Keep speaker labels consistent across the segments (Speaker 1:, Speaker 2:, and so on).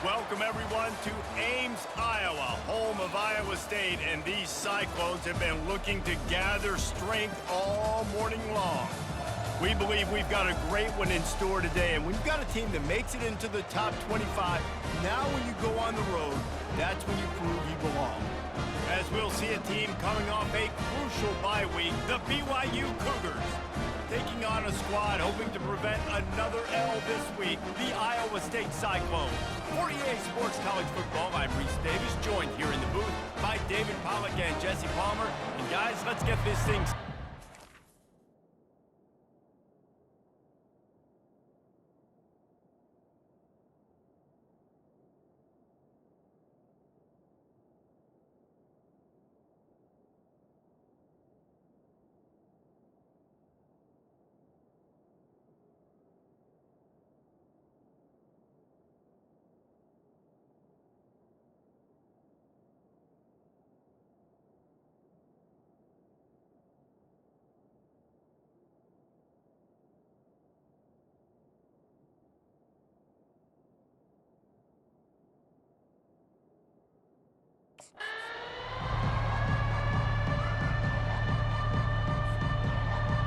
Speaker 1: Welcome, everyone, to Ames, Iowa, home of Iowa State, and these Cyclones have been looking to gather strength all morning long. We believe we've got a great one in store today, and we've got a team that makes it into the top 25. Now when you go on the road, that's when you prove you belong. As we'll see a team coming off a crucial bye week, the BYU Cougars. Taking on a squad hoping to prevent another L this week, the Iowa State Cyclones. For EA Sports College Football, I'm Reese Davis, joined here in the booth by David Pollack and Jesse Palmer. And guys, let's get this thing started.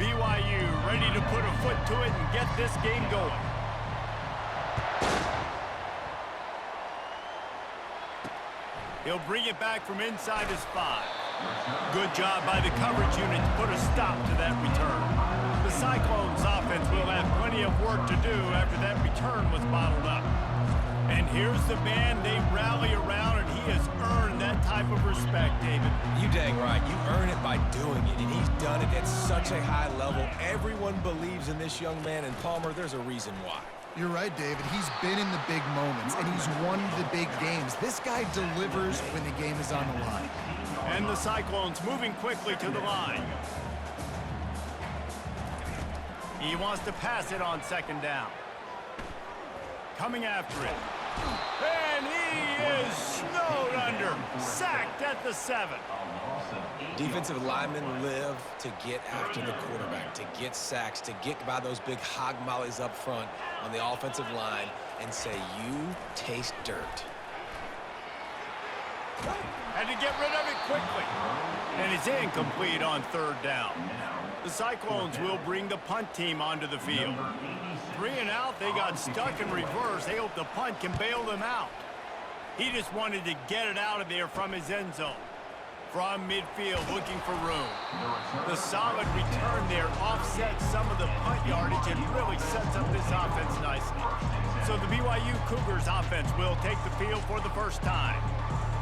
Speaker 1: BYU ready to put a foot to it and get this game going. He'll bring it back from inside his 5. Good job by the coverage unit to put a stop to that return. The Cyclones offense will have plenty of work to do after that return was bottled up. And here's the man they rally around, and he has earned that type of respect, David.
Speaker 2: You dang right. You earn it by doing it, and he's done it at such a high level. Everyone believes in this young man, and Palmer, there's a reason why.
Speaker 3: You're right, David. He's been in the big moments, and he's won the big games. This guy delivers when the game is on the line.
Speaker 1: And the Cyclones moving quickly to the line. He wants to pass it on second down. Coming after it. And he is snowed under. Sacked at the 7.
Speaker 2: Defensive linemen live to get after the quarterback, to get sacks, to get by those big hog mollies up front on the offensive line and say, you taste dirt.
Speaker 1: Had to get rid of it quickly. And it's incomplete on third down. The Cyclones will bring the punt team onto the field. 3 and out, they got stuck in reverse. They hope the punt can bail them out. He just wanted to get it out of there from his end zone. From midfield, looking for room. The solid return there offsets some of the punt yardage and really sets up this offense nicely. So the BYU Cougars offense will take the field for the first time.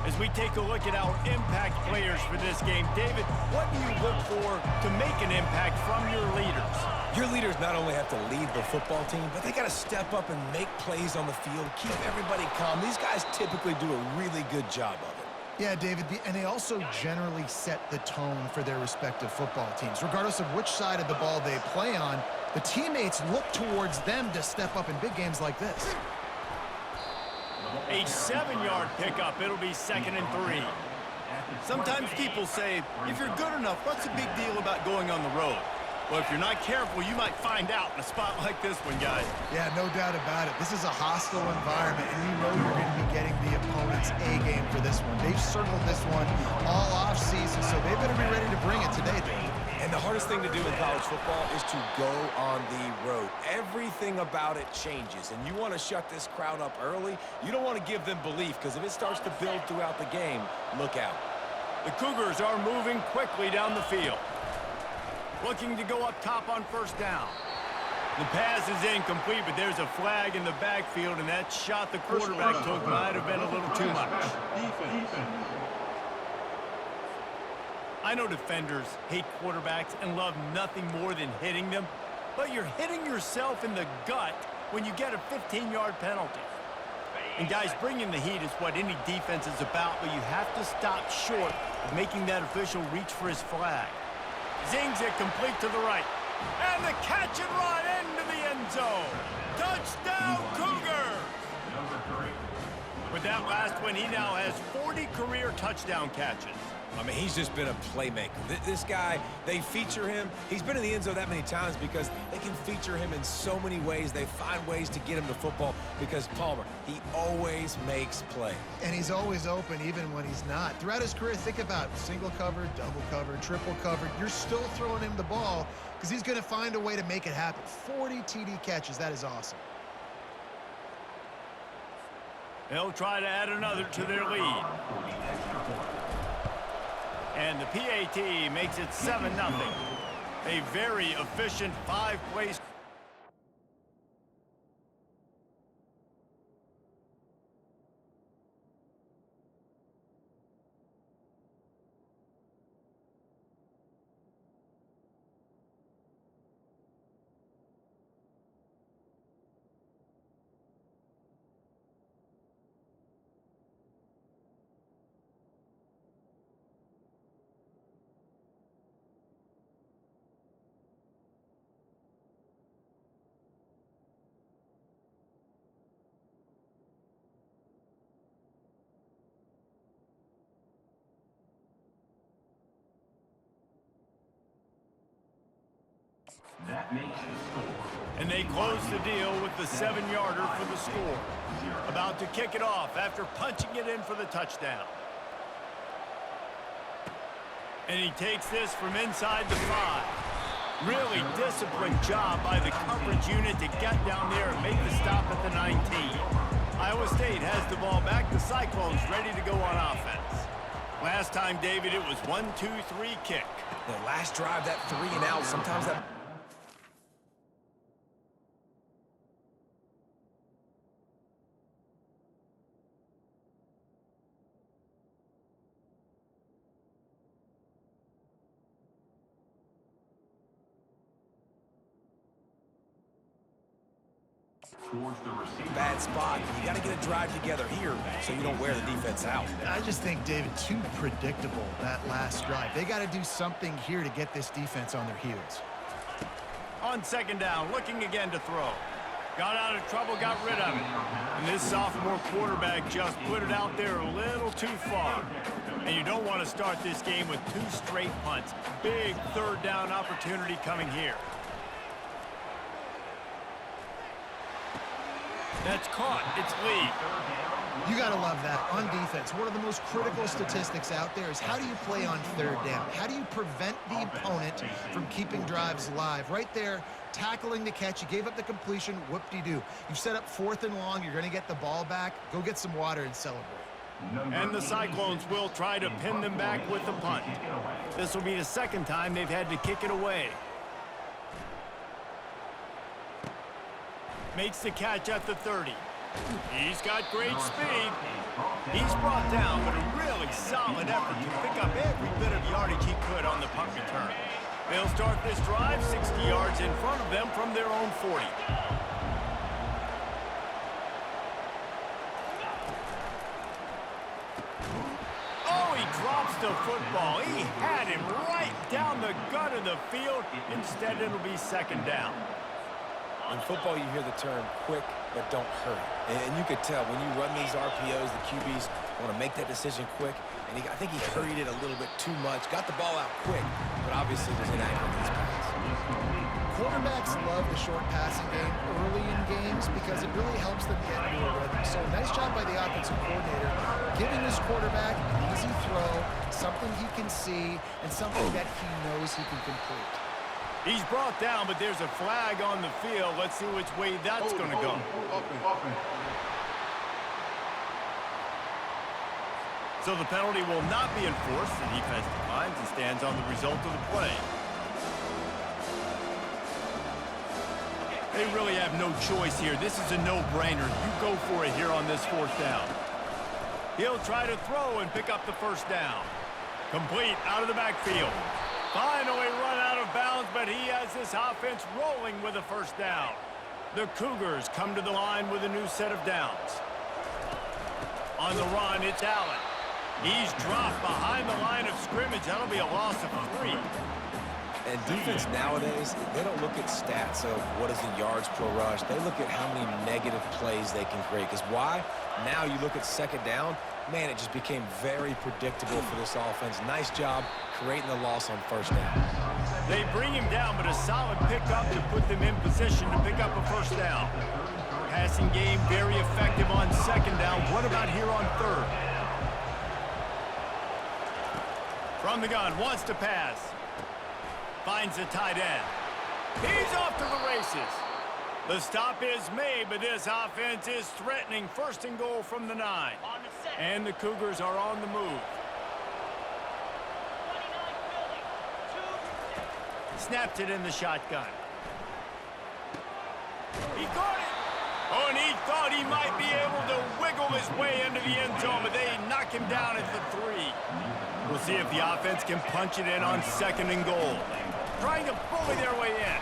Speaker 1: As we take a look at our impact players for this game, David, what do you look for to make an impact from your leaders?
Speaker 2: Your leaders not only have to lead the football team, but they got to step up and make plays on the field, keep everybody calm. These guys typically do a really good job of it.
Speaker 3: Yeah, David, and they also generally set the tone for their respective football teams. Regardless of which side of the ball they play on, the teammates look towards them to step up in big games like this.
Speaker 1: A 7-yard pickup. It'll be 2nd and 3. Sometimes people say, if you're good enough, what's the big deal about going on the road? Well, if you're not careful, you might find out in a spot like this one, guys.
Speaker 3: Yeah, no doubt about it. This is a hostile environment, and you know you're going to be getting the opponent's A-game for this one. They've circled this one all off-season, so they better be ready to bring it today, David.
Speaker 2: And the hardest thing to do in college football is to go on the road. Everything about it changes, and you want to shut this crowd up early. You don't want to give them belief, because if it starts to build throughout the game, look out.
Speaker 1: The Cougars are moving quickly down the field. Looking to go up top on first down. The pass is incomplete, but there's a flag in the backfield, and that shot the quarterback took might have been a little too much. I know defenders hate quarterbacks and love nothing more than hitting them, but you're hitting yourself in the gut when you get a 15-yard penalty. And guys, bringing the heat is what any defense is about, but you have to stop short of making that official reach for his flag. Zings it complete to the right. And the catch and run into the end zone. Touchdown, Cougars! With that last one, he now has 40 career touchdown catches.
Speaker 2: I mean, he's just been a playmaker. This guy, they feature him. He's been in the end zone that many times because they can feature him in so many ways. They find ways to get him to football because Palmer, he always makes plays.
Speaker 3: And he's always open even when he's not. Throughout his career, think about single covered, double covered, triple covered. You're still throwing him the ball because he's going to find a way to make it happen. 40 TD catches. That is awesome.
Speaker 1: They'll try to add another to their lead. And the PAT makes it 7-0. A very efficient 5-play.
Speaker 4: That makes the score.
Speaker 1: And they close the deal with the 7-yarder for the score. About to kick it off after punching it in for the touchdown. And he takes this from inside the 5. Really disciplined job by the coverage unit to get down there and make the stop at the 19. Iowa State has the ball back. The Cyclones ready to go on offense. Last time, David, it was 1-2-3 kick.
Speaker 2: The last drive, that 3 and out, sometimes that... Bad spot. You got to get a drive together here so you don't wear the defense out.
Speaker 3: I just think, David, too predictable, that last drive. They got to do something here to get this defense on their heels.
Speaker 1: On 2nd down, looking again to throw. Got out of trouble, got rid of it. And this sophomore quarterback just put it out there a little too far. And you don't want to start this game with 2 straight punts. Big 3rd down opportunity coming here. That's caught. It's Lee.
Speaker 3: You got to love that. On defense, one of the most critical statistics out there is how do you play on 3rd down? How do you prevent the opponent from keeping drives alive? Right there, tackling the catch. You gave up the completion. Whoop-de-doo. You set up 4th and long. You're going to get the ball back. Go get some water and celebrate.
Speaker 1: And the Cyclones will try to pin them back with the punt. This will be the 2nd time they've had to kick it away. Makes the catch at the 30. He's got great speed. He's brought down, but a really solid effort to pick up every bit of yardage he could on the punt return. They'll start this drive 60 yards in front of them from their own 40. Oh, he drops the football. He had him right down the gut of the field. Instead, it'll be 2nd down.
Speaker 2: In football, you hear the term quick, but don't hurry. And you could tell when you run these RPOs, the QBs want to make that decision quick. And I think he hurried it a little bit too much. Got the ball out quick, but obviously was inaccurate in his pass.
Speaker 3: Quarterbacks love the short passing game early in games because it really helps them get into a rhythm. So nice job by the offensive coordinator, giving his quarterback an easy throw, something he can see, and something that he knows he can complete.
Speaker 1: He's brought down, but there's a flag on the field. Let's see which way that's going to go. So the penalty will not be enforced. The defense declines and stands on the result of the play. They really have no choice here. This is a no-brainer. You go for it here on this 4th down. He'll try to throw and pick up the 1st down. Complete out of the backfield. Finally run out of bounds, but he has this offense rolling with a 1st down. The Cougars come to the line with a new set of downs. On the run, it's Allen. He's dropped behind the line of scrimmage. That'll be a loss of 3.
Speaker 2: And defense nowadays, they don't look at stats of what is the yards per rush. They look at how many negative plays they can create. Because why? Now you look at second down, man, it just became very predictable for this offense. Nice job creating the loss on first down.
Speaker 1: They bring him down, but a solid pickup to put them in position to pick up a first down. Passing game very effective on second down. What about here on third? From the gun, wants to pass. Finds a tight end. He's off to the races. The stop is made, but this offense is threatening. First and goal from the 9. And the Cougars are on the move. Snaps it in the shotgun. He got it. Oh, and he thought he might be able to wiggle his way into the end zone, but they knock him down at the 3. We'll see if the offense can punch it in on second and goal. Trying to bully their way in.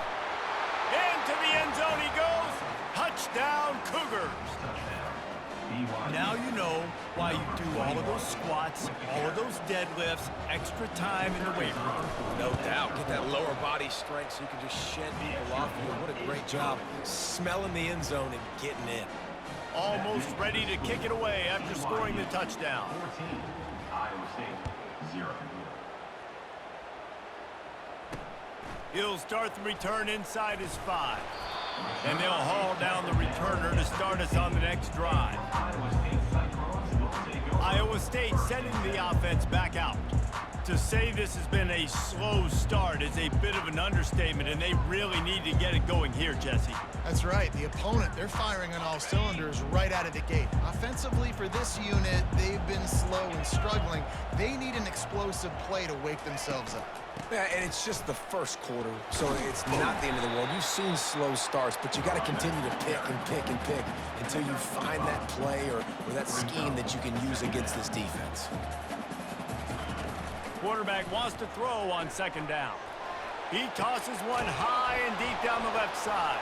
Speaker 1: Into the end zone he goes. Touchdown, Cougars. Now you know why you do all of those squats, all of those deadlifts, extra time in the weight room.
Speaker 2: No doubt. Get that lower body strength so you can just shed people off you. What a great job smelling the end zone and getting in.
Speaker 1: Almost ready to kick it away after scoring the touchdown.
Speaker 4: 14, Iowa State, 0.
Speaker 1: He'll start the return inside his 5. And they'll haul down the returner to start us on the next drive. Iowa State sending the offense back out. To say this has been a slow start is a bit of an understatement, and they really need to get it going here, Jesse.
Speaker 3: That's right. The opponent, they're firing on all cylinders right out of the gate. Offensively, for this unit, they've been slow and struggling. They need an explosive play to wake themselves up.
Speaker 2: Yeah, and it's just the first quarter, so it's not the end of the world. You've seen slow starts, but you got to continue to pick and pick and pick until you find that play or that scheme that you can use against this defense.
Speaker 1: Quarterback wants to throw on second down. He tosses one high and deep down the left side.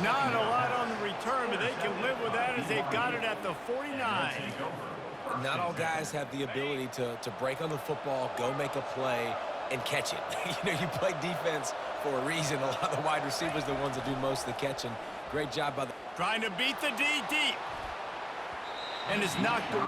Speaker 1: Not a lot on the return, but they can live with that as they've got it at the 49.
Speaker 2: Not all guys have the ability to break on the football, go make a play, and catch it. You know, you play defense for a reason. A lot of the wide receivers are the ones that do most of the catching. Great job by the...
Speaker 1: Trying to beat the D deep. And it's knocked away.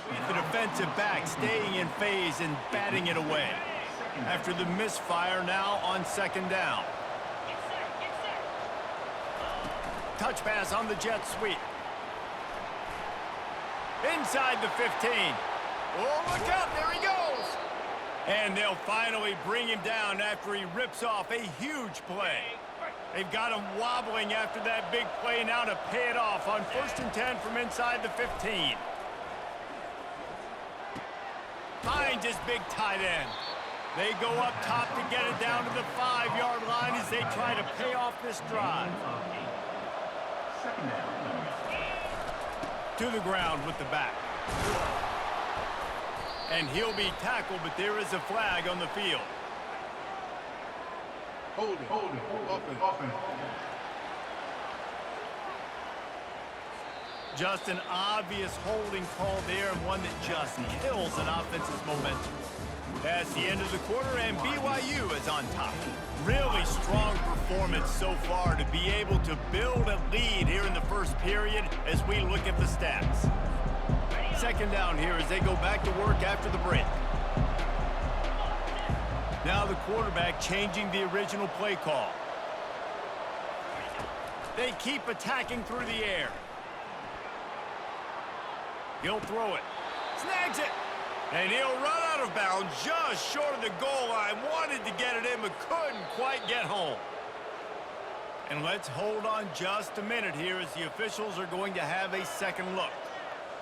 Speaker 1: With the defensive back staying in phase and batting it away. After the misfire now on second down. Touch pass on the jet sweep. Inside the 15. Oh, look out, there he goes. And they'll finally bring him down after he rips off a huge play. They've got him wobbling after that big play now to pay it off on 1st and 10 from inside the 15. Finds his big tight end. They go up top to get it down to the 5-yard line as they try to pay off this drive. To the ground with the back. And he'll be tackled, but there is a flag on the field.
Speaker 5: Hold it, offense.
Speaker 1: Just an obvious holding call there, and one that just kills an offense's momentum. That's the end of the quarter, and BYU is on top. Really strong performance so far to be able to build a lead here in the first period as we look at the stats. Second down here as they go back to work after the break. Now the quarterback changing the original play call. They keep attacking through the air. He'll throw it. Snags it. And he'll run out of bounds just short of the goal line. Wanted to get it in, but couldn't quite get home. And let's hold on just a minute here as the officials are going to have a second look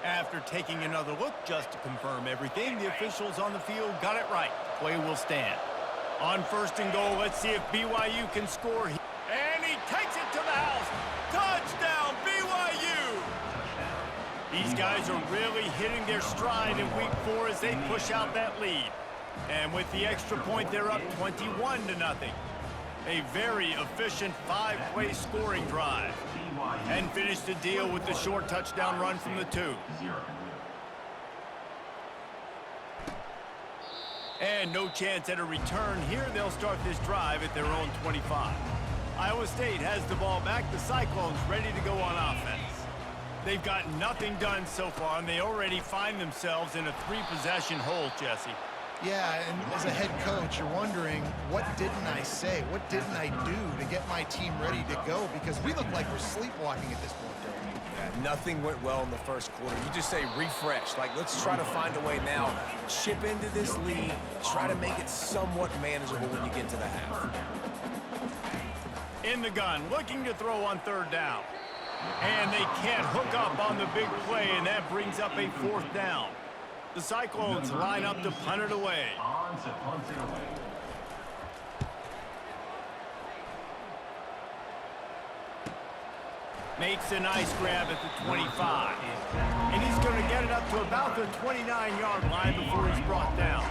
Speaker 1: After taking another look just to confirm everything, the officials on the field got it right. Play will stand. On 1st and goal, let's see if BYU can score. And he takes it to the house. Touchdown, BYU! These guys are really hitting their stride in week 4 as they push out that lead. And with the extra point, they're up 21-0. A very efficient 5-play scoring drive. And finish the deal with the short touchdown run from the 2. And no chance at a return here. They'll start this drive at their own 25. Iowa State has the ball back. The Cyclones ready to go on offense. They've got nothing done so far, and they already find themselves in a 3-possession hole, Jesse.
Speaker 3: Yeah, and as a head coach, you're wondering, what didn't I say? What didn't I do to get my team ready to go? Because we look like we're sleepwalking at this point, Dave.
Speaker 2: Yeah, nothing went well in the first quarter. You just say refresh. Like, let's try to find a way now. Chip into this lead. Try to make it somewhat manageable when you get to the half.
Speaker 1: In the gun, looking to throw on 3rd down. And they can't hook up on the big play, and that brings up a 4th down. The Cyclones line up to punt it away. Makes a nice grab at the 25. And he's going to get it up to about the 29-yard line before he's brought down.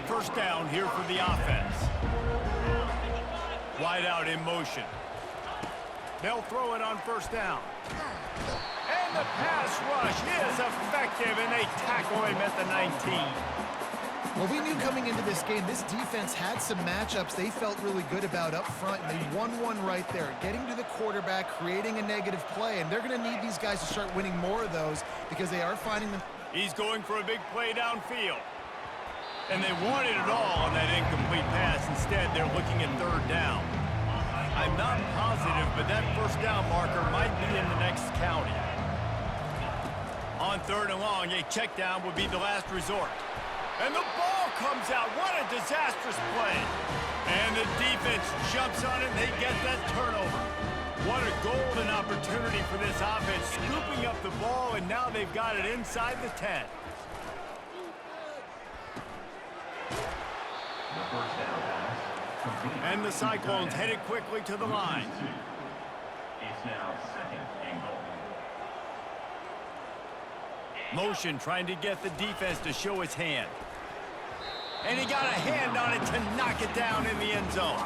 Speaker 1: 1st down here for the offense. Wide out in motion. They'll throw it on 1st down. And the pass rush is effective, and they tackle him at the 19.
Speaker 3: Well, we knew coming into this game, this defense had some matchups they felt really good about up front, and they won one right there, getting to the quarterback, creating a negative play, and they're going to need these guys to start winning more of those because they are finding them.
Speaker 1: He's going for a big play downfield. And they wanted it all on that incomplete pass. Instead, they're looking at 3rd down. I'm not positive, but that 1st down marker might be in the next county. On 3rd and long, a check down would be the last resort. And the ball comes out. What a disastrous play. And the defense jumps on it, and they get that turnover. What a golden opportunity for this offense, scooping up the ball, and now they've got it inside the 10. And the Cyclones headed quickly to the line.
Speaker 4: It's now 2nd and goal.
Speaker 1: Motion trying to get the defense to show its hand. And he got a hand on it to knock it down in the end zone.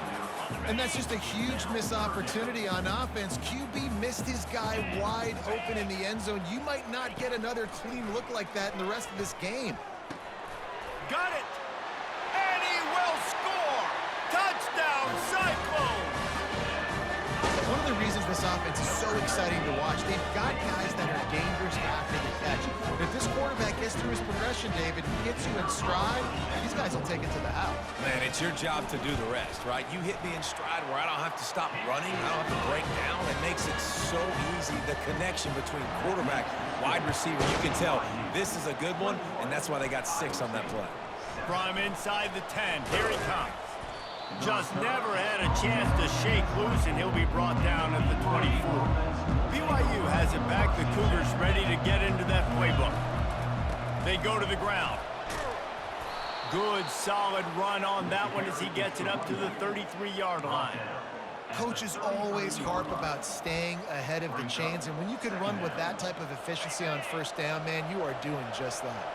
Speaker 3: And that's just a huge missed opportunity on offense. QB missed his guy wide open in the end zone. You might not get another clean look like that in the rest of this game.
Speaker 1: Got it. And he will score. Touchdown, Cyclones.
Speaker 3: One of the reasons this offense is so exciting to watch, they've got guys that are dangerous after the catch. If this quarterback gets through his progression, David, and gets you in stride, these guys will take it to the house.
Speaker 2: Man, it's your job to do the rest, right? You hit me in stride where I don't have to stop running. I don't have to break down. It makes it so easy. The connection between quarterback, wide receiver, you can tell this is a good one, and that's why they got 6 on that play.
Speaker 1: From inside the 10, here he comes. Just never had a chance to shake loose, and he'll be brought down at the 24. BYU has it back. The Cougars ready to get into that playbook. They go to the ground. Good, solid run on that one as he gets it up to the 33-yard line.
Speaker 3: Coaches always harp about staying ahead of the chains, and when you can run with that type of efficiency on 1st down, man, you are doing just that.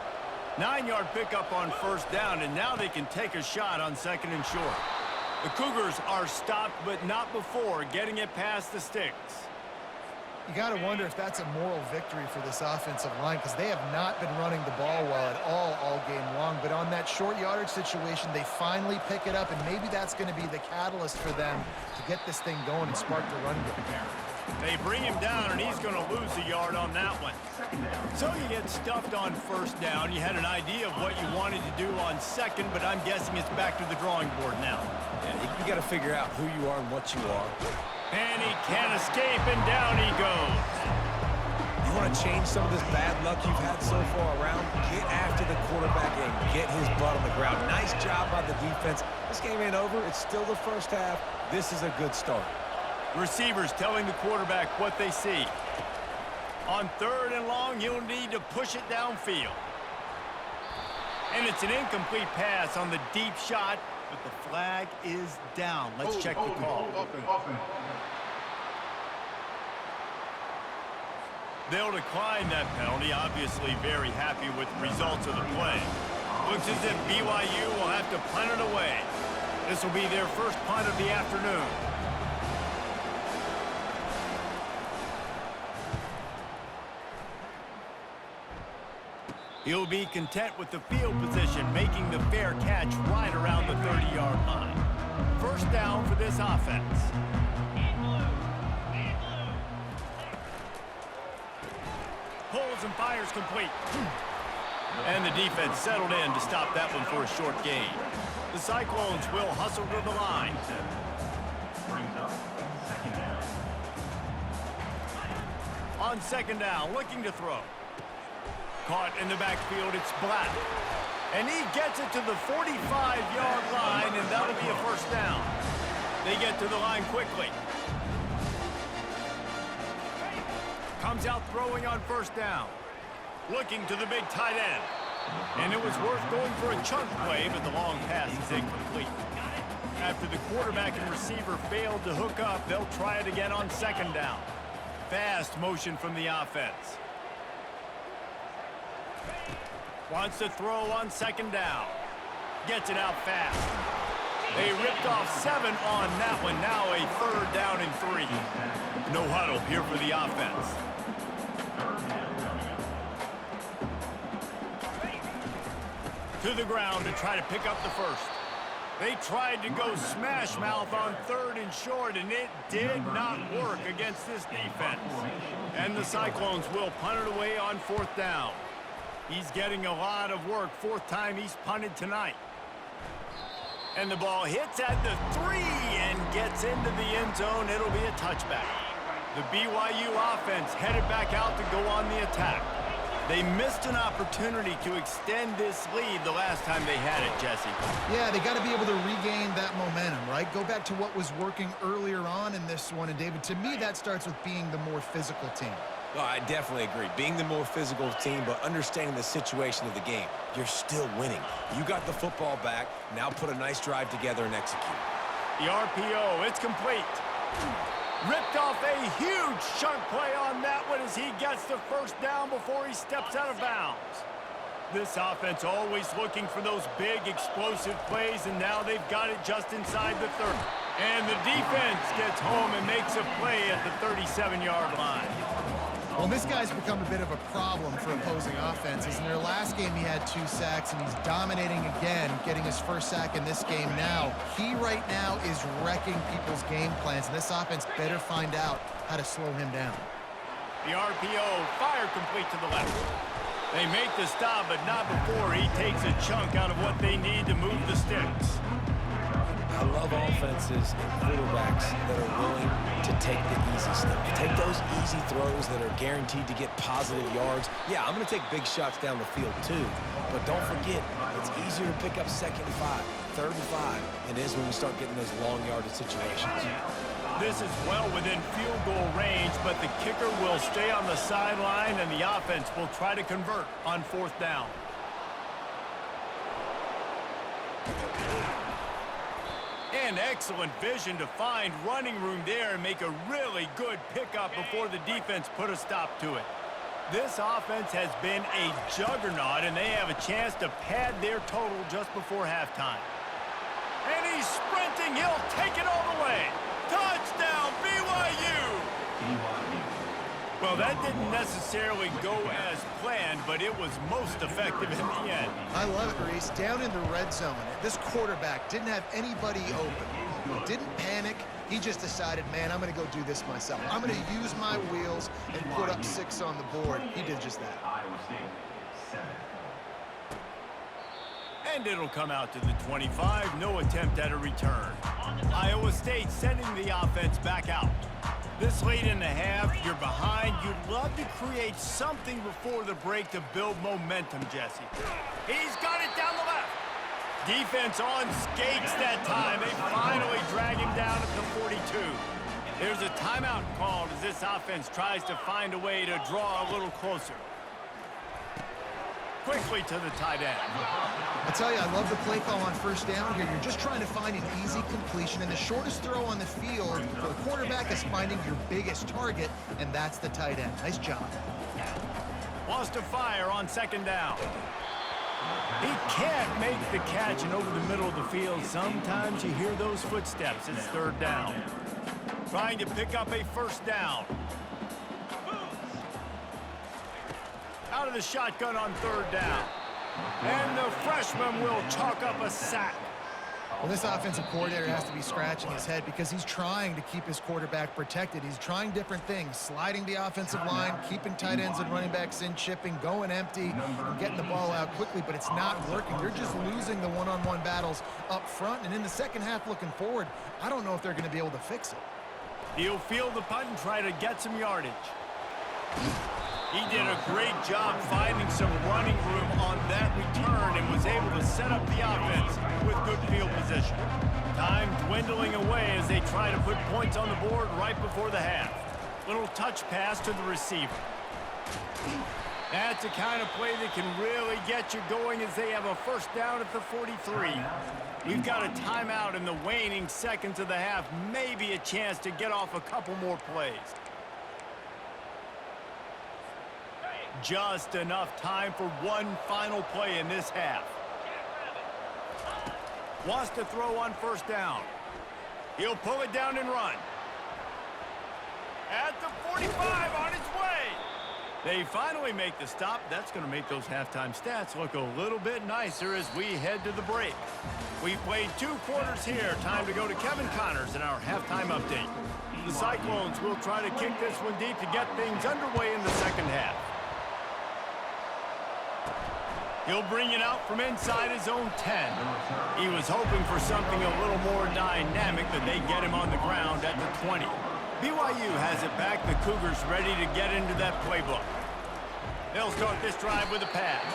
Speaker 1: 9-yard pickup on 1st down, and now they can take a shot on 2nd and short. The Cougars are stopped, but not before getting it past the sticks.
Speaker 3: You got to wonder if that's a moral victory for this offensive line, because they have not been running the ball well at all game long. But on that short yardage situation, they finally pick it up, and maybe that's going to be the catalyst for them to get this thing going and spark the run game.
Speaker 1: They bring him down, and he's going to lose a yard on that one. So you get stuffed on 1st down. You had an idea of what you wanted to do on 2nd, but I'm guessing it's back to the drawing board now.
Speaker 2: Yeah, you got to figure out who you are and what you are.
Speaker 1: And he can't escape, and down he goes.
Speaker 2: You want to change some of this bad luck you've had so far around? Get after the quarterback and get his butt on the ground. Nice job by the defense. This game ain't over. It's still the 1st half. This is a good start.
Speaker 1: Receivers telling the quarterback what they see. On 3rd and long, he'll need to push it downfield. And it's an incomplete pass on the deep shot, but the flag is down. Let's check the call.
Speaker 5: Offense.
Speaker 1: They'll decline that penalty, obviously very happy with the results of the play. Looks as if BYU will have to punt it away. This will be their first punt of the afternoon. He'll be content with the field position, making the fair catch right around the 30-yard line. First down for this offense. Pulls and fires complete. And the defense settled in to stop that one for a short gain. The Cyclones will hustle to the line.
Speaker 4: Brings up second down.
Speaker 1: On second down, looking to throw. Caught in the backfield, it's Black. And he gets it to the 45-yard line, and that'll be a first down. They get to the line quickly. Comes out throwing on first down. Looking to the big tight end. And it was worth going for a chunk play, but the long pass is incomplete. After the quarterback and receiver failed to hook up, they'll try it again on second down. Fast motion from the offense. Wants to throw on second down. Gets it out fast. They ripped off 7 on that one. Now a 3rd down and 3. No huddle here for the offense. To the ground to try to pick up the first. They tried to go smash mouth on 3rd and short, and it did not work against this defense. And the Cyclones will punt it away on 4th down. He's getting a lot of work. 4th time he's punted tonight. And the ball hits at the 3 and gets into the end zone. It'll be a touchback. The BYU offense headed back out to go on the attack. They missed an opportunity to extend this lead the last time they had it, Jesse.
Speaker 3: Yeah, they got to be able to regain that momentum, right? Go back to what was working earlier on in this one. And, David, to me, that starts with being the more physical team.
Speaker 2: Well, I definitely agree. Being the more physical team, but understanding the situation of the game. You're still winning. You got the football back. Now put a nice drive together and execute.
Speaker 1: The RPO, it's complete. Ripped off a huge chunk play on that one as he gets the first down before he steps out of bounds. This offense always looking for those big explosive plays, and now they've got it just inside the 30. And the defense gets home and makes a play at the 37-yard line.
Speaker 3: Well, this guy's become a bit of a problem for opposing offenses. In their last game, he had 2 sacks, and he's dominating again, getting his first sack in this game now. He right now is wrecking people's game plans, and this offense better find out how to slow him down.
Speaker 1: The RPO, fire complete to the left. They make the stop, but not before he takes a chunk out of what they need to move the sticks.
Speaker 2: I love offenses and quarterbacks that are willing to take the easy stuff. Take those easy throws that are guaranteed to get positive yards. Yeah, I'm going to take big shots down the field too. But don't forget, it's easier to pick up 2nd and 5, 3rd and 5 than it is when we start getting those long yardage situations.
Speaker 1: This is well within field goal range, but the kicker will stay on the sideline, and the offense will try to convert on 4th down. And excellent vision to find running room there and make a really good pickup before the defense put a stop to it. This offense has been a juggernaut, and they have a chance to pad their total just before halftime. And he's sprinting. He'll take it all the way. Touchdown, BYU! Well, that didn't necessarily go as planned, but it was most effective in the end.
Speaker 3: I love it, Reese. Down in the red zone, this quarterback didn't have anybody open. He didn't panic. He just decided, man, I'm going to go do this myself. I'm going to use my wheels and put up 6 on the board. He did just that.
Speaker 4: Iowa State, 7.
Speaker 1: And it'll come out to the 25. No attempt at a return. Iowa State sending the offense back out. This late in the half, you're behind. You'd love to create something before the break to build momentum, Jesse. He's got it down the left. Defense on skates that time. They finally drag him down at the 42. There's a timeout called as this offense tries to find a way to draw a little closer. Quickly to the tight end.
Speaker 3: I tell you, I love the play call on first down here. You're just trying to find an easy completion, and the shortest throw on the field for the quarterback is finding your biggest target, and that's the tight end. Nice job.
Speaker 1: Wants to fire on second down. He can't make the catch, and over the middle of the field, sometimes you hear those footsteps. It's third down. Trying to pick up a first down. Out of the shotgun on third down. And the freshman will chalk up a sack.
Speaker 3: Well, this offensive coordinator has to be scratching his head because he's trying to keep his quarterback protected. He's trying different things, sliding the offensive line, keeping tight ends and running backs in, chipping, going empty, and getting the ball out quickly, but it's not working. They're just losing the one-on-one battles up front, and in the second half looking forward, I don't know if they're going to be able to fix it.
Speaker 1: He'll field the punt and try to get some yardage. He did a great job finding some running room on that return and was able to set up the offense with good field position. Time dwindling away as they try to put points on the board right before the half. Little touch pass to the receiver. That's the kind of play that can really get you going as they have a first down at the 43. We've got a timeout in the waning seconds of the half. Maybe a chance to get off a couple more plays. Just enough time for one final play in this half. Wants to throw on first down. He'll pull it down and run. At the 45 on its way. They finally make the stop. That's going to make those halftime stats look a little bit nicer as we head to the break. We've played 2 quarters here. Time to go to Kevin Connors in our halftime update. The Cyclones will try to kick this one deep to get things underway in the second half. He'll bring it out from inside his own 10. He was hoping for something a little more dynamic, but they get him on the ground at the 20. BYU has it back. The Cougars ready to get into that playbook. They'll start this drive with a pass.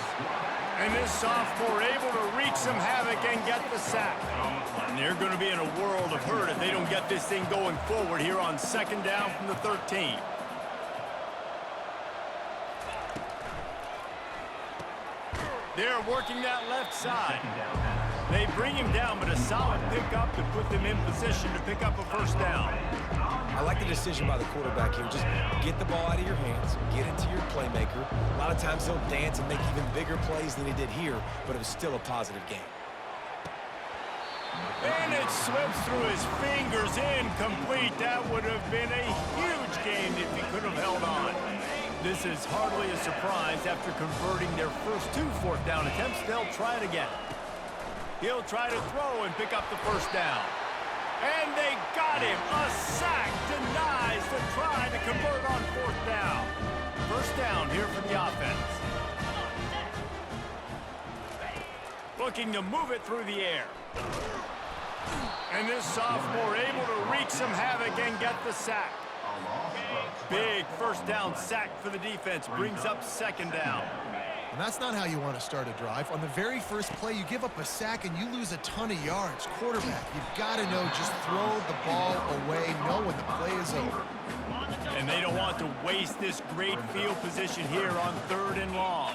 Speaker 1: And this sophomore able to wreak some havoc and get the sack. And they're going to be in a world of hurt if they don't get this thing going forward here on second down from the 13. They're working that left side. They bring him down, but a solid pickup to put them in position to pick up a first down.
Speaker 2: I like the decision by the quarterback here. Just get the ball out of your hands, get it to your playmaker. A lot of times he'll dance and make even bigger plays than he did here, but it was still a positive game.
Speaker 1: And it slips through his fingers, incomplete. That would have been a huge game if he could have held on. This is hardly a surprise. After converting their first 2 fourth-down attempts, they'll try it again. He'll try to throw and pick up the first down. And they got him. A sack denies the try to convert on 4th down. First down here for the offense. Looking to move it through the air. And this sophomore able to wreak some havoc and get the sack. Big first down sack for the defense. Brings up second down.
Speaker 3: And that's not how you want to start a drive. On the very first play, you give up a sack and you lose a ton of yards. Quarterback, you've got to know, just throw the ball away, know when the play is over.
Speaker 1: And they don't want to waste this great field position here on 3rd and long.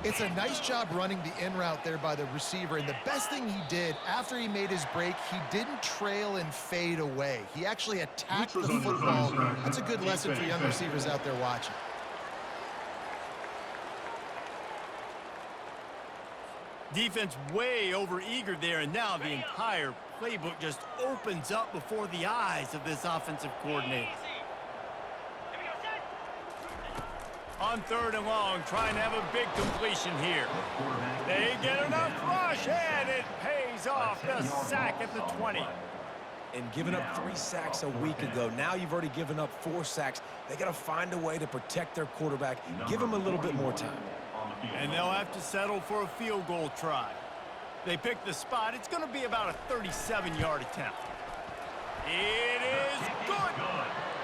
Speaker 3: It's a nice job running the in route there by the receiver, and the best thing he did after he made his break, he didn't trail and fade away. He actually attacked the football. That's a good lesson for young receivers out there watching.
Speaker 1: Defense way over eager there, and now the entire playbook just opens up before the eyes of this offensive coordinator. On 3rd and long, trying to have a big completion here. They get enough rush, and it pays off. The sack at the 20.
Speaker 2: And giving up 3 sacks a week ago, now you've already given up 4 sacks. They got to find a way to protect their quarterback. Give him a little bit more time.
Speaker 1: And they'll have to settle for a field goal try. They pick the spot. It's going to be about a 37-yard attempt. It is good.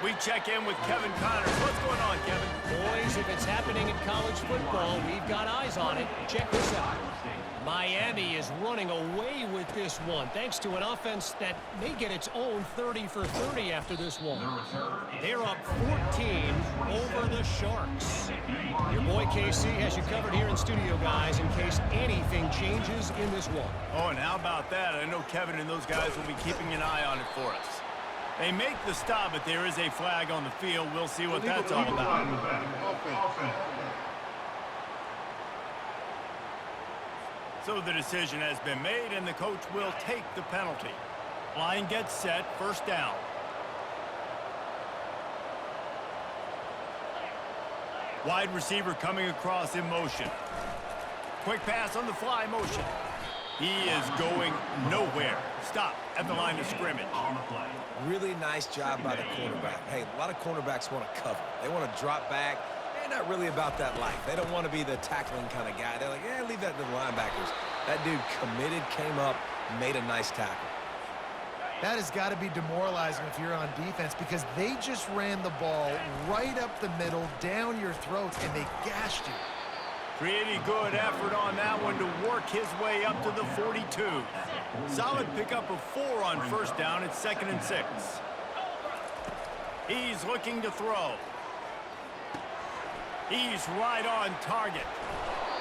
Speaker 1: We check in with Kevin Connors. What's going on, Kevin?
Speaker 6: Boys, if it's happening in college football, we've got eyes on it. Check this out. Miami is running away with this one, thanks to an offense that may get its own 30 for 30 after this one. They're up 14 over the Sharks. Your boy KC has you covered here in studio, guys, in case anything changes in this one.
Speaker 1: Oh, and how about that? I know Kevin and those guys will be keeping an eye on it for us. They make the stop, but there is a flag on the field. We'll see what that's all about. So the decision has been made, and the coach will take the penalty. Line gets set, first down. Wide receiver coming across in motion. Quick pass on the fly motion. He is going nowhere. Stop at the line of scrimmage.
Speaker 2: Really nice job by the cornerback. Hey, a lot of cornerbacks want to cover. They want to drop back. They're not really about that life. They don't want to be the tackling kind of guy. They're like, yeah, leave that to the linebackers. That dude committed, came up, made a nice tackle.
Speaker 3: That has got to be demoralizing if you're on defense because they just ran the ball right up the middle, down your throats, and they gashed you.
Speaker 1: Pretty good effort on that one to work his way up to the 42. Solid pickup of 4 on first down. It's 2nd and 6. He's looking to throw. He's right on target.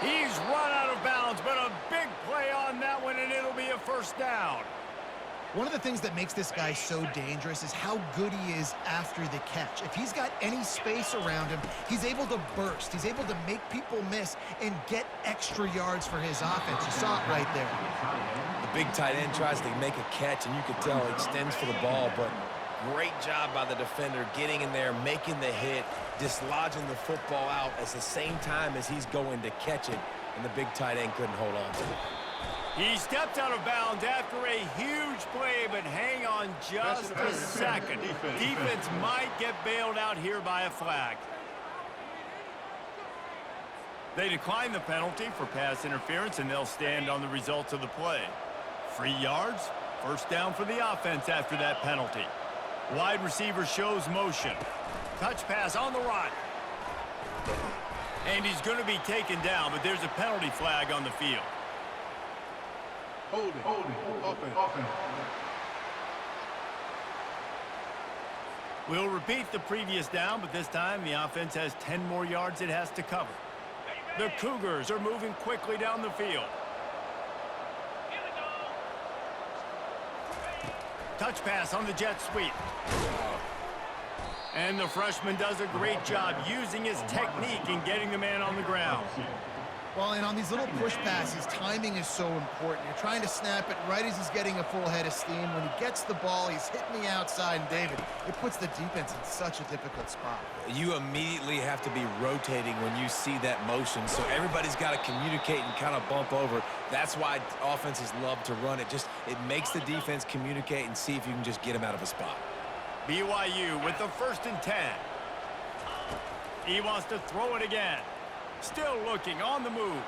Speaker 1: He's run out of bounds, but a big play on that one, and it'll be a first down.
Speaker 3: One of the things that makes this guy so dangerous is how good he is after the catch. If he's got any space around him, he's able to burst. He's able to make people miss and get extra yards for his offense. You saw it right there.
Speaker 2: The big tight end tries to make a catch, and you can tell he extends for the ball, but great job by the defender getting in there, making the hit, dislodging the football out at the same time as he's going to catch it, and the big tight end couldn't hold on to it.
Speaker 1: He stepped out of bounds after a huge play, but hang on just a second. Defense might get bailed out here by a flag. They decline the penalty for pass interference, and they'll stand on the results of the play. 3 yards, first down for the offense after that penalty. Wide receiver shows motion. Touch pass on the run. And he's going to be taken down, but there's a penalty flag on the field.
Speaker 5: Hold it. Offense.
Speaker 1: We'll repeat the previous down, but this time the offense has 10 more yards it has to cover. The Cougars are moving quickly down the field. Touch pass on the jet sweep. And the freshman does a great job using his technique and getting the man on the ground.
Speaker 3: Well, and on these little push passes, timing is so important. You're trying to snap it right as he's getting a full head of steam. When he gets the ball, he's hitting the outside, and David, it puts the defense in such a difficult spot.
Speaker 2: You immediately have to be rotating when you see that motion, so everybody's got to communicate and kind of bump over. That's why offenses love to run it. It makes the defense communicate and see if you can just get him out of a spot.
Speaker 1: BYU with the 1st and 10. He wants to throw it again. Still looking on the move.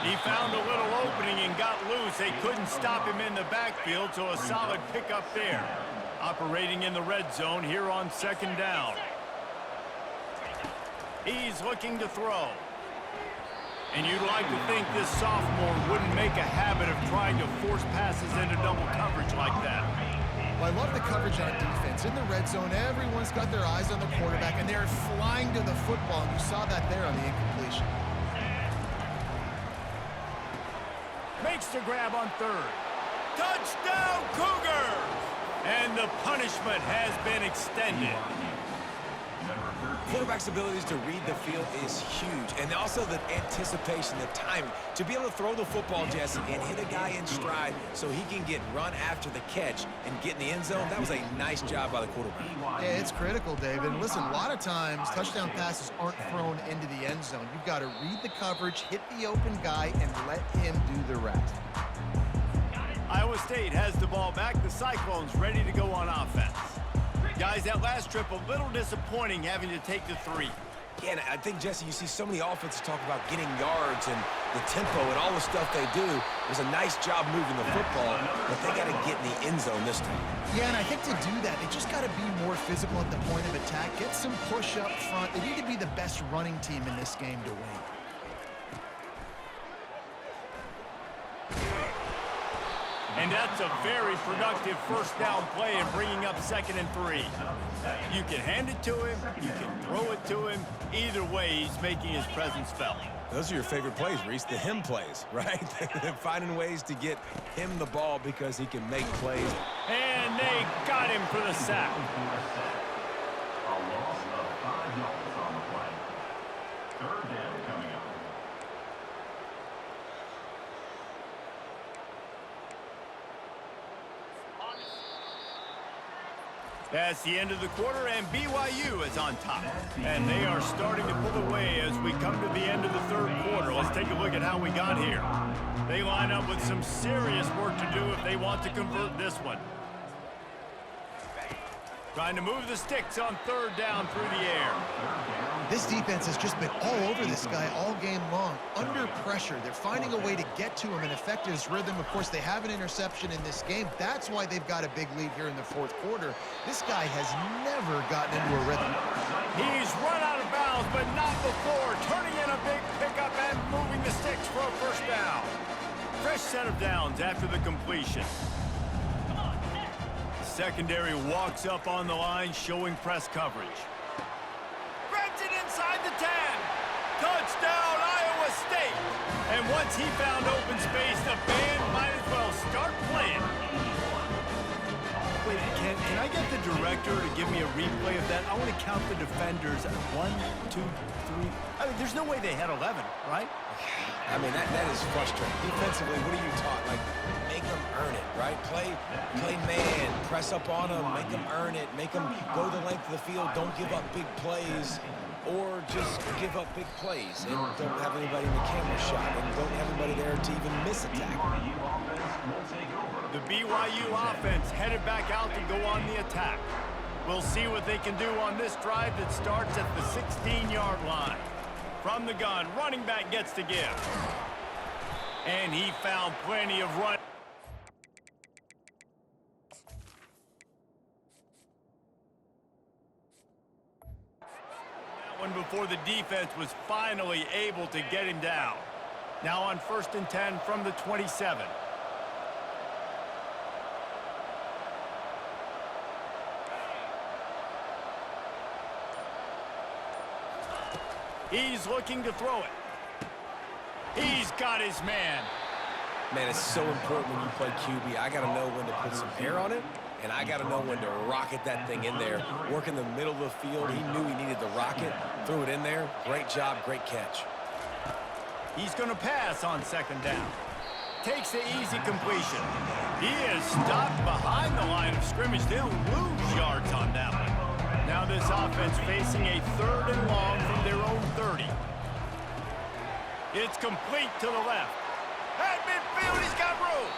Speaker 1: He found a little opening and got loose. They couldn't stop him in the backfield, so a solid pickup there. Operating in the red zone here on 2nd down. He's looking to throw. And you'd like to think this sophomore wouldn't make a habit of trying to force passes into double coverage like that.
Speaker 3: Well, I love the coverage on defense. In the red zone, everyone's got their eyes on the quarterback, and they're flying to the football, and you saw that there on the incompletion.
Speaker 1: Makes the grab on 3rd. Touchdown, Cougars! And the punishment has been extended.
Speaker 2: Quarterback's abilities to read the field is huge, and also the anticipation, the timing. To be able to throw the football, Jesse, and hit a guy in stride so he can get run after the catch and get in the end zone, that was a nice job by the quarterback.
Speaker 3: Yeah, it's critical, David. And listen, a lot of times touchdown passes aren't thrown into the end zone. You've got to read the coverage, hit the open guy, and let him do the rest.
Speaker 1: Iowa State has the ball back. The Cyclones ready to go on offense. Guys, that last trip a little disappointing having to take the 3.
Speaker 2: Yeah, and I think, Jesse, you see so many offenses talk about getting yards and the tempo and all the stuff they do. It was a nice job moving the football, but they got to get in the end zone this time.
Speaker 3: Yeah, and I think to do that, they just got to be more physical at the point of attack, get some push up front. They need to be the best running team in this game to win.
Speaker 1: And that's a very productive first down play and bringing up 2nd and 3. You can hand it to him, you can throw it to him. Either way, he's making his presence felt.
Speaker 2: Those are your favorite plays, Reese, the him plays, right? Finding ways to get him the ball because he can make plays.
Speaker 1: And they got him for the sack.
Speaker 4: A loss of 5 yards on the play. 3rd down coming up.
Speaker 1: That's the end of the quarter, and BYU is on top. And they are starting to pull away as we come to the end of the 3rd quarter. Let's take a look at how we got here. They line up with some serious work to do if they want to convert this one. Trying to move the sticks on 3rd down through the air.
Speaker 3: This defense has just been all over this guy all game long. Under pressure, they're finding a way to get to him and affect his rhythm. Of course, they have an interception in this game. That's why they've got a big lead here in the 4th quarter. This guy has never gotten into a rhythm.
Speaker 1: He's run out of bounds, but not before. Turning in a big pickup and moving the sticks for a first down. Fresh set of downs after the completion. Secondary walks up on the line, showing press coverage. Grabs it inside the 10. Touchdown, Iowa State. And once he found open space, the band might as well start playing. Wait, can I get the director to give me a replay of that? I want to count the defenders. 1, 2, 3. I mean, there's no way they had 11, right?
Speaker 2: I mean, that is frustrating. Defensively, what are you taught? Like, make them earn it, right? Play man, press up on them, make them earn it, make them go the length of the field, don't give up big plays, or just give up big plays and don't have anybody in the camera shot and don't have anybody there to even miss a tackle.
Speaker 1: The BYU offense headed back out to go on the attack. We'll see what they can do on this drive that starts at the 16-yard line. From the gun, running back gets to give. And he found plenty of run. That one before the defense was finally able to get him down. Now on 1st and 10 from the 27. He's looking to throw it. He's got his man.
Speaker 2: Man, it's so important when you play QB. I got to know when to put some air on it, and I got to know when to rocket that thing in there. Work in the middle of the field. He knew he needed the rocket. Threw it in there. Great job, great catch.
Speaker 1: He's going to pass on 2nd down. Takes the easy completion. He is stopped behind the line of scrimmage. They'll lose yards on that one. Now this offense facing a 3rd and long from their own 30. It's complete to the left. At midfield, he's got room.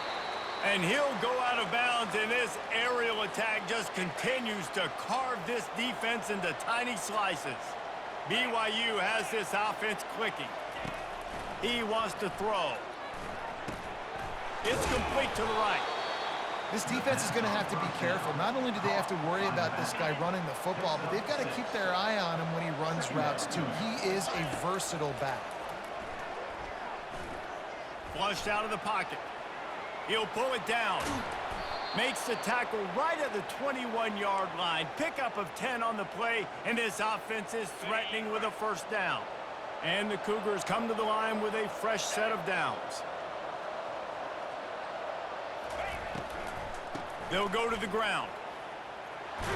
Speaker 1: And he'll go out of bounds, and this aerial attack just continues to carve this defense into tiny slices. BYU has this offense clicking. He wants to throw. It's complete to the right.
Speaker 3: This defense is going to have to be careful. Not only do they have to worry about this guy running the football, but they've got to keep their eye on him when he runs routes, too. He is a versatile back.
Speaker 1: Flushed out of the pocket. He'll pull it down. Makes the tackle right at the 21-yard line. Pickup of 10 on the play, and this offense is threatening with a first down. And the Cougars come to the line with a fresh set of downs. They'll go to the ground.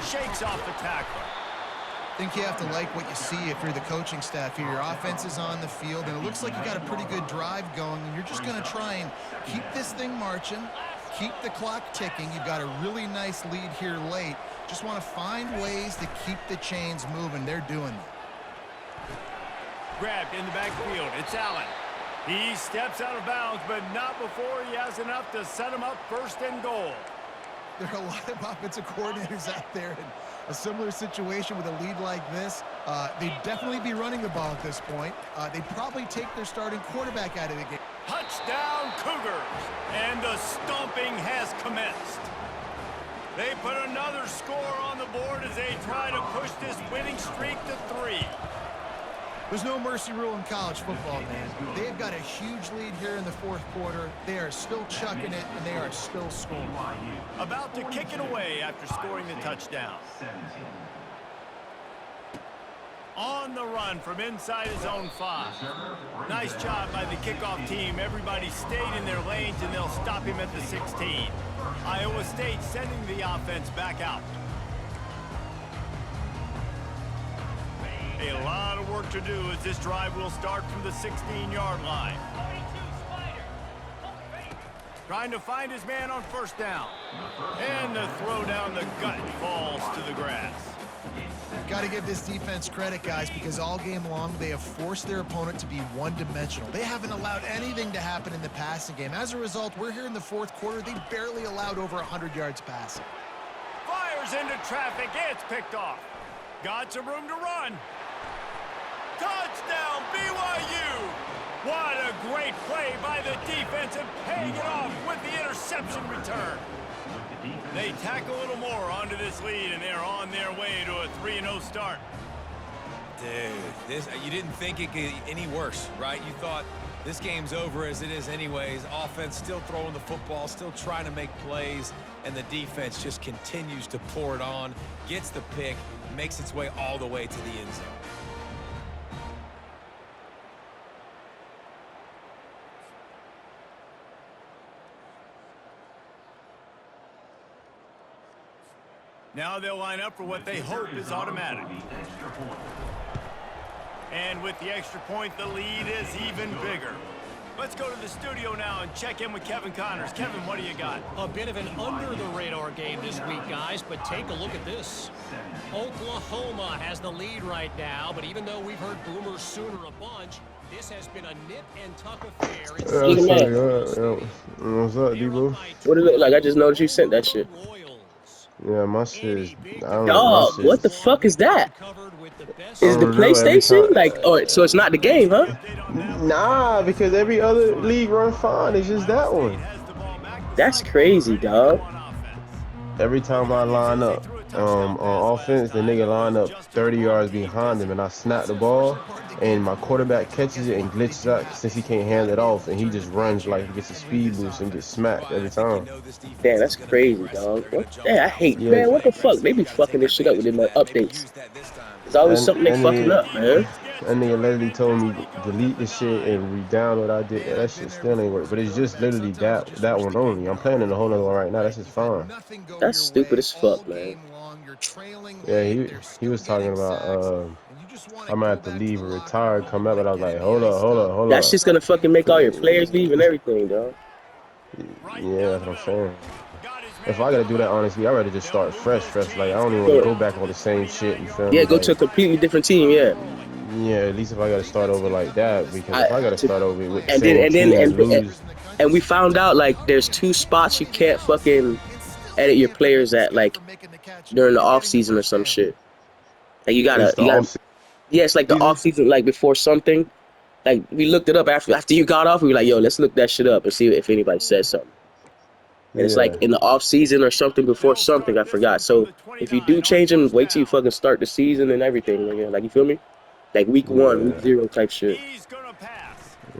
Speaker 1: Shakes off the tackler.
Speaker 3: I think you have to like what you see if you're the coaching staff here. Your offense is on the field, and it looks like you got a pretty good drive going, and you're just going to try and keep this thing marching, keep the clock ticking. You've got a really nice lead here late. Just want to find ways to keep the chains moving. They're doing that.
Speaker 1: Grabbed in the backfield. It's Allen. He steps out of bounds, but not before he has enough to set him up 1st and goal.
Speaker 3: There are a lot of offensive coordinators out there in a similar situation with a lead like this. They'd definitely be running the ball at this point. They'd probably take their starting quarterback out of the game.
Speaker 1: Touchdown, Cougars! And the stomping has commenced. They put another score on the board as they try to push this winning streak to 3.
Speaker 3: There's no mercy rule in college football, man. They've got a huge lead here in the fourth quarter. They are still chucking it, and they are still scoring.
Speaker 1: About to kick it away after scoring the touchdown. On the run from inside his own 5. Nice job by the kickoff team. Everybody stayed in their lanes, and they'll stop him at the 16. Iowa State sending the offense back out. A lot of work to do as this drive will start from the 16-yard line. Trying to find his man on first down. And the throw down the gut falls to the grass.
Speaker 3: Got to give this defense credit, guys, because all game long they have forced their opponent to be one-dimensional. They haven't allowed anything to happen in the passing game. As a result, we're here in the fourth quarter. They barely allowed over 100 yards passing.
Speaker 1: Fires into traffic. It's picked off. Got some room to run. Touchdown, BYU! What a great play by the defense and paying it off with the interception return. They tack a little more onto this lead, and they're on their way to a 3-0 start.
Speaker 2: Dude, you didn't think it could get any worse, right? You thought this game's over as it is anyways. Offense still throwing the football, still trying to make plays, and the defense just continues to pour it on, gets the pick, makes its way all the way to the end zone.
Speaker 1: Now they'll line up for what they hope is automatic. And with the extra point, the lead is even bigger. Let's go to the studio now and check in with Kevin Connors. Kevin, what do you got?
Speaker 6: A bit of an under-the-radar game this week, guys, but take a look at this. Oklahoma has the lead right now, but even though we've heard Boomer Sooner a bunch, this has been a nip-and-tuck affair.
Speaker 7: What's up, D-Boo?
Speaker 8: What it look like? I just noticed you sent that shit.
Speaker 7: Yeah, my shit is...
Speaker 8: Dog, what the fuck is that? Is the PlayStation? Like, oh, so it's not the game, huh?
Speaker 7: Nah, because every other league run fine. It's just that one.
Speaker 8: That's crazy, dog.
Speaker 7: Every time I line up on offense, the nigga line up 30 yards behind him, and I snap the ball, and my quarterback catches it and glitches out since he can't hand it off, and he just runs like he gets a speed boost and gets smacked every time.
Speaker 8: Damn, that's crazy, dog. Damn, I hate, man, what the fuck? They be fucking this shit up with my updates. There's always something they fucking up, man.
Speaker 7: That nigga literally told me delete this shit and re-download. I did. That shit still ain't work. But it's just literally that one only. I'm playing in the whole other one right now. That's just fine.
Speaker 8: That's stupid as fuck, man.
Speaker 7: Yeah, he was talking about I might have to leave or retire, come up, but I was like, hold up.
Speaker 8: That shit's gonna fucking make all your players leave and everything, dog.
Speaker 7: Yeah, that's what I'm saying. If I gotta do that, honestly, I'd rather just start fresh. Like, I don't even want to go back on the same shit. You feel me?
Speaker 8: Yeah, go to a completely different team, yeah.
Speaker 7: Yeah, at least if I gotta start over like that, because if I gotta start over with the same team and lose.
Speaker 8: And we found out, like, there's 2 spots you can't fucking edit your players at, like, during the off season or some shit. Like, you gotta yeah, it's like the off season, like before something. Like, we looked it up after you got off. We were like, yo, let's look that shit up and see if anybody says something. And it's like in the off season or something before something. I forgot. So if you do change them, wait till you fucking start the season and everything. Like you feel me? Like week 1, week 0 type shit.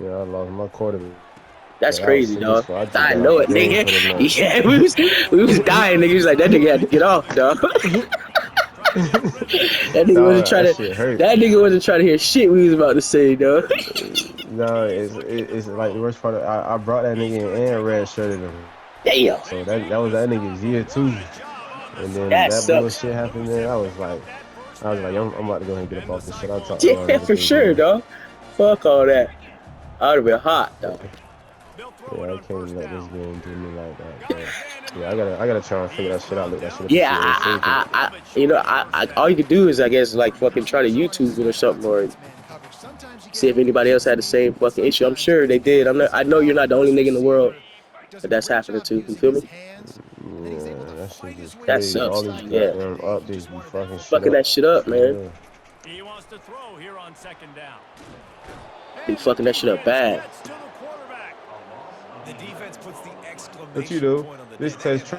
Speaker 7: Yeah, I lost my quarterback.
Speaker 8: That's crazy, dog. I know it, nigga. Yeah, we was dying, nigga. He was like, that nigga had to get off, dog. That nigga wasn't trying to. That nigga wasn't trying to hear shit we was about to say, dog.
Speaker 7: No, it's like the worst part. I brought that nigga in and red shirted him.
Speaker 8: Damn.
Speaker 7: So that was that nigga's year 2, and then that bullshit happened. Then I was like, I'm about to go ahead and get up off this shit. I'll talk.
Speaker 8: Yeah, for sure, dog. Fuck all that. I would've been hot, dog.
Speaker 7: Yeah, I can't let this game do me like that. But yeah, I gotta try and figure that shit out. Look that shit up.
Speaker 8: Yeah, I all you could do is, I guess, like fucking try to YouTube it or something, or see if anybody else had the same fucking issue. I'm sure they did. I know you're not the only nigga in the world that's happening to. You feel me?
Speaker 7: Yeah, that shit is crazy.
Speaker 8: That sucks.
Speaker 7: All these goddamn updates be
Speaker 8: fucking that shit up, man.
Speaker 1: Yeah. He wants to throw here on second down.
Speaker 8: Be fucking that shit up bad.
Speaker 2: The defense puts the exclamation
Speaker 7: What you do?
Speaker 2: point on the
Speaker 7: This test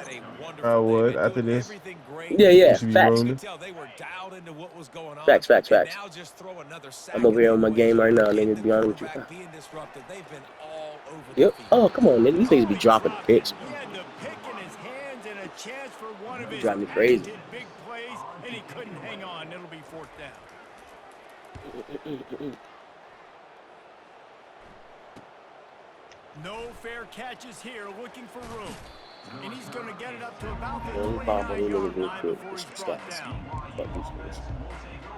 Speaker 7: I
Speaker 2: They've
Speaker 7: would
Speaker 2: been
Speaker 7: after
Speaker 2: doing
Speaker 7: this.
Speaker 2: everything great.
Speaker 8: Yeah,
Speaker 7: You
Speaker 8: yeah.
Speaker 7: should be
Speaker 8: Facts.
Speaker 2: You
Speaker 7: rolling.
Speaker 2: could tell they were dialed into what was going on.
Speaker 8: Facts. Facts.
Speaker 2: And
Speaker 8: Facts.
Speaker 2: now just throw another sack
Speaker 8: I'm over
Speaker 2: in
Speaker 8: here
Speaker 2: the
Speaker 8: on my game right
Speaker 2: equation.
Speaker 8: now,
Speaker 2: And
Speaker 8: nigga. To
Speaker 2: the
Speaker 8: be honest with you.
Speaker 2: quarterback being disrupted. They've been all over the
Speaker 8: Yep.
Speaker 2: field.
Speaker 8: Oh, come on, nigga. These niggas be
Speaker 1: He
Speaker 8: dropping
Speaker 1: dropped it.
Speaker 8: picks.
Speaker 1: He had the pick in his hands and a chance for one of
Speaker 8: You
Speaker 1: his
Speaker 8: drive me crazy.
Speaker 1: patented big plays, and he couldn't hang on. It'll be fourth down. No fair catches here, looking for room. And he's going to get it up to about the 29-yard line before he's brought down.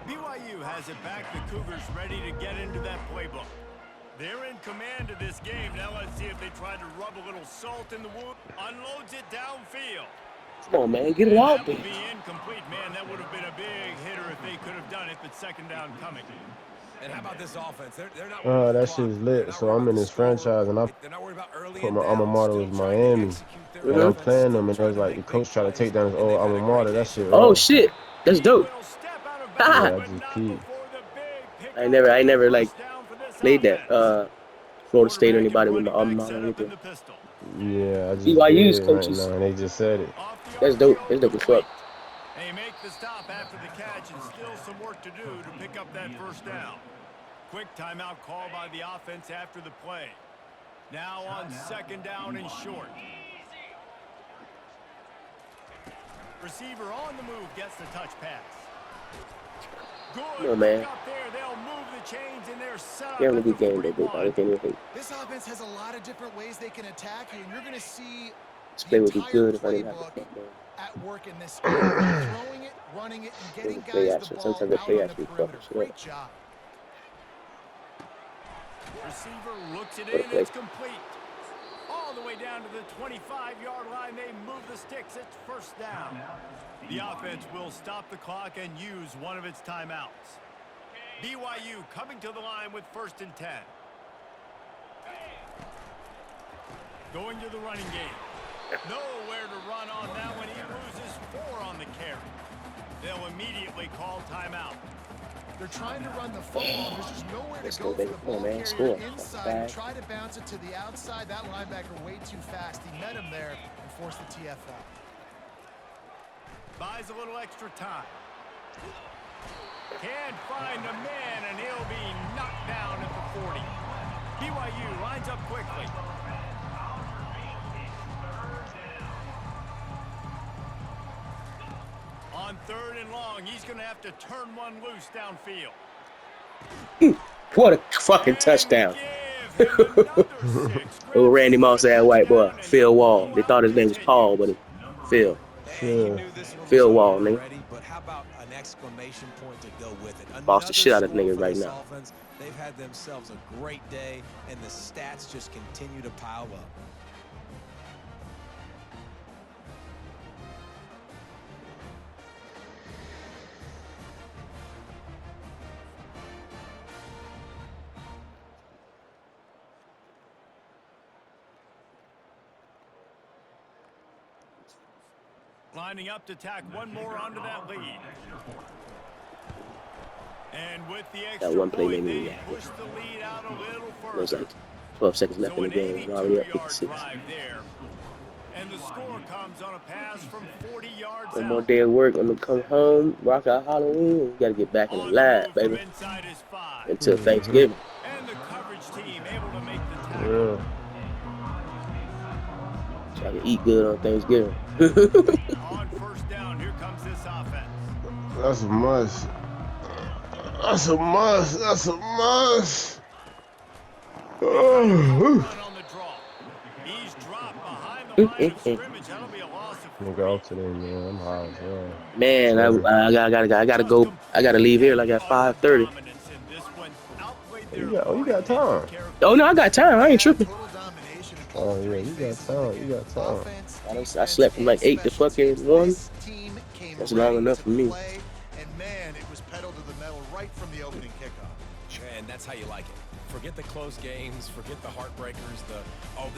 Speaker 1: BYU has it back. The Cougars ready to get into that playbook. They're in command of this game. Now let's see if they try to rub a little salt in the wound. Unloads it downfield.
Speaker 8: Come on, man. Get it out
Speaker 1: That
Speaker 8: there.
Speaker 1: would be incomplete. Man, that would have been a big hitter if they could have done it, but second down coming.
Speaker 2: And how about this offense? They're not
Speaker 7: Oh,
Speaker 2: worried about
Speaker 7: that
Speaker 2: the
Speaker 7: shit's
Speaker 2: clock. They're
Speaker 7: lit.
Speaker 2: not
Speaker 7: So
Speaker 2: worried
Speaker 7: I'm
Speaker 2: about
Speaker 7: in
Speaker 2: the
Speaker 7: this
Speaker 2: score.
Speaker 7: franchise, and I
Speaker 2: They're not worried about early
Speaker 7: put
Speaker 2: and
Speaker 7: my alma
Speaker 2: down.
Speaker 7: mater
Speaker 2: Still
Speaker 7: was
Speaker 2: trying to
Speaker 7: Miami,
Speaker 2: execute their
Speaker 7: and I'm
Speaker 2: offense.
Speaker 7: playing them,
Speaker 2: Still
Speaker 7: and
Speaker 2: trying
Speaker 7: there's
Speaker 2: to
Speaker 7: like the
Speaker 2: make big
Speaker 7: coach try to
Speaker 2: plays.
Speaker 7: take down his
Speaker 2: And
Speaker 7: old
Speaker 2: they've had
Speaker 7: alma
Speaker 2: a great
Speaker 7: mater.
Speaker 2: day
Speaker 7: That
Speaker 2: so
Speaker 7: shit
Speaker 2: far.
Speaker 8: Oh
Speaker 7: raw.
Speaker 8: shit. That's
Speaker 1: He
Speaker 8: dope.
Speaker 1: will step out of
Speaker 8: Ha.
Speaker 1: bounds,
Speaker 7: Yeah, I
Speaker 1: but
Speaker 7: just
Speaker 1: not
Speaker 7: peeped.
Speaker 1: before the big pickup.
Speaker 8: I never like
Speaker 1: First down for this
Speaker 8: played that
Speaker 1: offense.
Speaker 8: Florida State or
Speaker 1: Quarterback and
Speaker 8: anybody with my
Speaker 1: running
Speaker 8: alma
Speaker 1: back
Speaker 8: mater
Speaker 1: set
Speaker 8: or
Speaker 1: up in
Speaker 8: anything.
Speaker 1: the pistol.
Speaker 7: Yeah, I just
Speaker 8: BYU's
Speaker 7: did right
Speaker 8: coaches.
Speaker 7: now, and they just said it.
Speaker 1: Off the
Speaker 8: That's dope.
Speaker 1: RPO,
Speaker 8: That's dope as
Speaker 1: complete.
Speaker 8: fuck.
Speaker 1: They make the stop after the catch, and still some work to do to pick up that first down. Quick timeout call by the offense after the play. Now on second down and short. Receiver on the move gets the touch pass. Good.
Speaker 8: Come on, man.
Speaker 1: Up there. They'll move the chains, and they're set up
Speaker 8: You're having a
Speaker 1: at the
Speaker 8: good game, though, big. I
Speaker 1: 41.
Speaker 8: can't even hate.
Speaker 3: This offense has a lot of different ways they can attack you, and you're going to see
Speaker 8: This
Speaker 3: the
Speaker 8: play would be
Speaker 3: entire
Speaker 8: good if I didn't have to
Speaker 3: playbook
Speaker 8: fuck, man.
Speaker 3: at work in this game. Throwing it, running it, and getting
Speaker 8: Play
Speaker 3: guys the
Speaker 8: action.
Speaker 3: ball
Speaker 8: Sometimes the
Speaker 3: out
Speaker 8: play
Speaker 3: on the
Speaker 8: action
Speaker 3: perimeter.
Speaker 8: fucking shit
Speaker 3: Great
Speaker 8: up.
Speaker 3: job.
Speaker 1: Receiver looks it
Speaker 8: What a
Speaker 1: in.
Speaker 8: play.
Speaker 1: It's complete. All the way down to the 25-yard line. They move the sticks. It's first down. The offense will stop the clock and use one of its timeouts. BYU coming to the line with first and 10. Going to the running game. Nowhere to run on that one. He loses 4 on the carry. They'll immediately call timeout.
Speaker 3: They're trying to run the football. There's just nowhere
Speaker 8: Let's
Speaker 3: to
Speaker 8: go,
Speaker 3: go for
Speaker 8: baby.
Speaker 3: the
Speaker 8: Come on,
Speaker 3: ball
Speaker 8: man.
Speaker 3: carrier
Speaker 8: Score.
Speaker 3: inside.
Speaker 8: Back.
Speaker 3: Try to bounce it to the outside. That linebacker way too fast. He met him there and forced the TFL.
Speaker 1: Buys a little extra time. Can't find a man, and he'll be knocked down at the 40. BYU lines up quickly. On third and long, he's going to have to turn one loose downfield.
Speaker 8: What a fucking touchdown. Oh, Randy Moss, that white boy. Phil Wall. They thought his name was Paul, but it's Phil.
Speaker 7: Yeah.
Speaker 8: Phil Wall, nigga.
Speaker 2: But how about an exclamation point to go with it?
Speaker 8: Boss the shit out of
Speaker 2: Another
Speaker 8: niggas
Speaker 2: score
Speaker 8: right
Speaker 2: for this
Speaker 8: now.
Speaker 2: offense. They've had themselves a great day, and the stats just continue to pile up.
Speaker 1: Lining up to tack one more onto that lead. And with the extra
Speaker 8: one play
Speaker 1: point,
Speaker 8: made me
Speaker 1: they
Speaker 8: react.
Speaker 1: push the lead out a little
Speaker 8: There's
Speaker 1: further.
Speaker 8: like 12 seconds left
Speaker 1: So
Speaker 8: in the
Speaker 1: an
Speaker 8: game. We're already up
Speaker 1: 82-yard
Speaker 8: 56.
Speaker 1: drive there. And the score comes on a pass from 40 yards
Speaker 8: One
Speaker 1: out.
Speaker 8: more day of work. I'm gonna come home, rock out Halloween. We gotta get back in the
Speaker 1: On
Speaker 8: lab,
Speaker 1: move from
Speaker 8: baby.
Speaker 1: inside his 5.
Speaker 8: Until Thanksgiving.
Speaker 1: And the coverage team able to make the tackle.
Speaker 7: Yeah.
Speaker 8: So I can eat good on Thanksgiving.
Speaker 1: On first down, here comes this offense.
Speaker 7: That's a must. That's a must. That's a must. Oh.
Speaker 1: On the draw. He's dropped behind the line of scrimmage. That'll be a loss of
Speaker 7: Nigga off today, man. I'm high as hell.
Speaker 8: Man, I gotta go. I gotta leave here like at 5:30.
Speaker 7: You got time.
Speaker 8: Oh no, I got time. I ain't tripping.
Speaker 3: Total domination.
Speaker 7: Oh yeah, you got time. You got time.
Speaker 3: Offense,
Speaker 8: I slept from like 8 to fucking 1.
Speaker 3: This team came
Speaker 8: That's
Speaker 3: ready
Speaker 8: long enough
Speaker 3: to
Speaker 8: for me.
Speaker 3: play, and man, it was pedal to the metal right from the opening kickoff.
Speaker 2: And that's how you like it. Forget the close games, forget the heartbreakers, the, oh, this